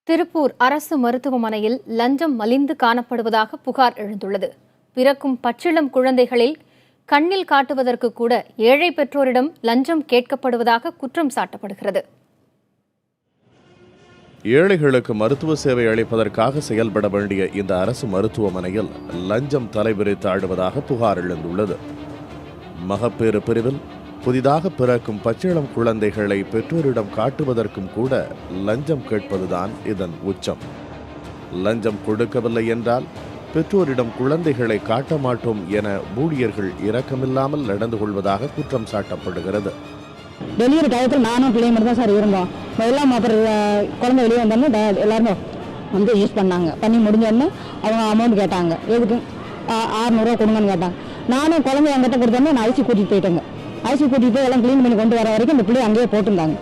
திருப்பூர் அரசு மருத்துவமனையில் லஞ்சம் மலிந்து காணப்படுவதாக புகார் எழுந்துள்ளது. பிறக்கும் பச்சிளம் குழந்தைகளில் கண்ணில் காட்டுவதற்கு கூட ஏழை பெற்றோரிடம் லஞ்சம் கேட்கப்படுவதாக குற்றம் சாட்டப்படுகிறது. ஏழைகளுக்கு மருத்துவ சேவை அளிப்பதற்காக செயல்பட வேண்டிய இந்த அரசு மருத்துவமனையில் லஞ்சம் தலைவிரித்து ஆடுவதாக புகார் எழுந்துள்ளது. மகப்பேறு பிரிவில் புதிதாக பிறக்கும் பச்சிளம் குழந்தைகளை பெற்றோரிடம் காட்டுவதற்கும் கூட லஞ்சம் கேட்பதுதான் இதன் உச்சம். லஞ்சம் கொடுக்கவில்லை என்றால் பெற்றோரிடம் குழந்தைகளை காட்ட மாட்டோம் என ஊழியர்கள் இரக்கமில்லாமல் நடந்து கொள்வதாக குற்றம் சாட்டப்படுகிறது. டெலிவரி டயத்தில் நானும் பிள்ளைங்க மட்டும் தான் சார் இருந்தோம். எல்லாம் அப்புறம் குழந்தை வெளியே வந்தோம்னா எல்லாருமே வந்து யூஸ் பண்ணி முடிஞ்சோடனே அவங்க அமௌண்ட் கேட்டாங்க. எதுக்கு 600 கொடுங்கன்னு கேட்டாங்க. நானும் குழந்தை என்கிட்ட கொடுத்தோன்னே நான் ஐசி கூட்டிகிட்டு போயிட்டேங்க. ஐசி கூட்டிகிட்டு போய் எல்லாம் க்ளீன் பண்ணி கொண்டு வர வரைக்கும் இந்த பிள்ளைய அங்கேயே போட்டுருந்தாங்க.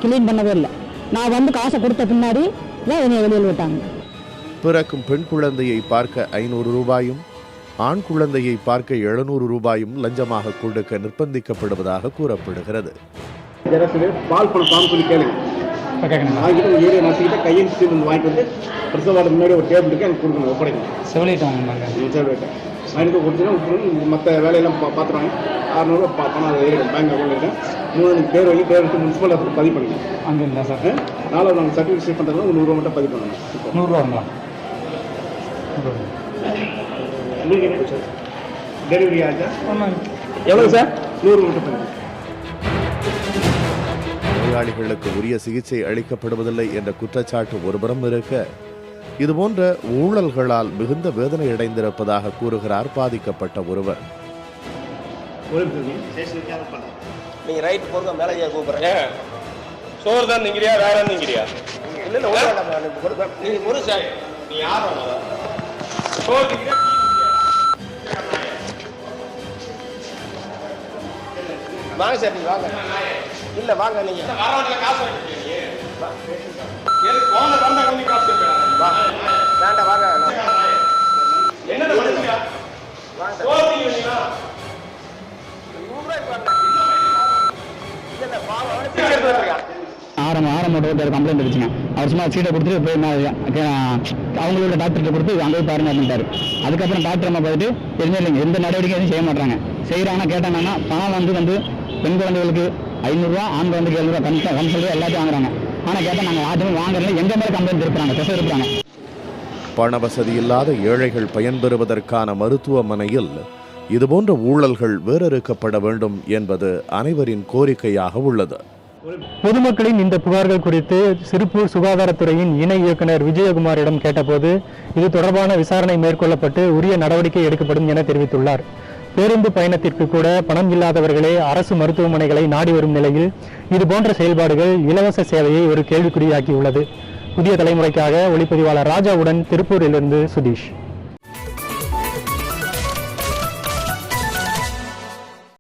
க்ளீன் பண்ணவே இல்லை. நான் வந்து காசை கொடுத்த பின்னாடி தான் என்னை வெளியில் விட்டாங்க. பிறக்கும் பெண் குழந்தையை பார்க்க 500 ரூபாயும் ஆண் குழந்தையை பார்க்க 700 ரூபாயும் லஞ்சமாக கொடுக்க நிர்பந்திக்கப்படுவதாக கூறப்படுகிறது. பால் பணம் சொல்லி கேளுங்க. கையெழுத்து வாங்கிட்டு வந்து பிரசவாடு முன்னாடி ஒரு டேபிள் இருக்கு, எனக்கு கொடுக்கணும், ஒப்படைக்கணும். வாங்கிட்டு கொடுத்தீங்கன்னா மற்ற வேலையெல்லாம் பார்த்துருவாங்க. 600 பணம் பேங்க் அக்கௌண்ட் இருக்கேன். 3 பேர் வாங்கி பேர் எடுத்து முனிசிபல் ஆஃபீஸ் பதிவு பண்ணிக்கலாம். அங்கே இருந்தா சார் 4 நாங்கள் சர்டிஃபிகேட் பண்ணுறதுனா 100 ரூபா மட்டும் பதிவு பண்ணணும். 100 ரூபாங்களா? டெலிவரி ஆச்சா? எவ்வளோ சார்? 100 மட்டும் பண்ணி. நோயாளிகளுக்கு உரிய சிகிச்சை அளிக்கப்படுவதில்லை என்ற குற்றச்சாட்டு ஒருபுறம் இருக்க, இதுபோன்ற ஊழல்களால் மிகுந்த வேதனை அடைந்திருப்பதாக கூறுகிறார் பாதிக்கப்பட்ட ஒருவர். நீங்க ரைட் போறத மேலே கூப்பிடுறேன். சோறு தான் நீங்கிறியா வேற நீங்கிறியா? இல்ல நீங்க ஒரு சார் நீ யார் சோறு வாங்க சார், நீங்க வாங்க. இல்ல வாங்க, நீங்க காசு வேண்டாம் வாங்க. என்ன ஆரம்ப கம்ப்ளைண்ட் வச்சுங்க. அவர் சும்மா சீட்டை கொடுத்துட்டு போய் அவங்களோட டாக்டர்கிட்ட கொடுத்து அங்கே பாருங்க அப்படின்ட்டாரு. அதுக்கப்புறம் டாக்டர் அம்மா பார்த்துட்டு தெரிஞ்சு இல்லைங்க, எந்த நடவடிக்கை எதுவும் செய்ய மாட்டாங்க. செய்கிறாங்கன்னா கேட்டாங்கன்னா பணம் வந்து பெண் குழந்தைகளுக்கு 500 ரூபா, ஆண் குழந்தைக்கு 700 ரூபா கன்சல்ட் எல்லாத்தையும் வாங்குறாங்க. ஆனால் கேட்டால் நாங்கள் யாருமே வாங்குறதுல எங்க மேலே கம்ப்ளைண்ட் இருக்கிறாங்க, பெச இருக்கிறாங்க. பண வசதி இல்லாத ஏழைகள் பயன்பெறுவதற்கான மருத்துவமனையில் இதுபோன்ற ஊழல்கள் வேறறுக்கப்பட வேண்டும் என்பது அனைவரின் கோரிக்கையாக உள்ளது. பொதுமக்களின் இந்த புகார்கள் குறித்து திருப்பூர் சுகாதாரத்துறையின் இணை இயக்குனர் விஜயகுமாரிடம் கேட்டபோது இது தொடர்பான விசாரணை மேற்கொள்ளப்பட்டு உரிய நடவடிக்கை எடுக்கப்படும் என தெரிவித்துள்ளார். பேருந்து பயணத்திற்கு கூட பணம் இல்லாதவர்களே அரசு மருத்துவமனைகளை நாடி வரும் நிலையில் இதுபோன்ற செயல்பாடுகள் இலவச சேவையை ஒரு கேள்விக்குறியாக்கியுள்ளது. புதிய தலைமுறைக்காக ஒளிப்பதிவாளர் ராஜாவுடன் திருப்பூரிலிருந்து சுதீஷ்.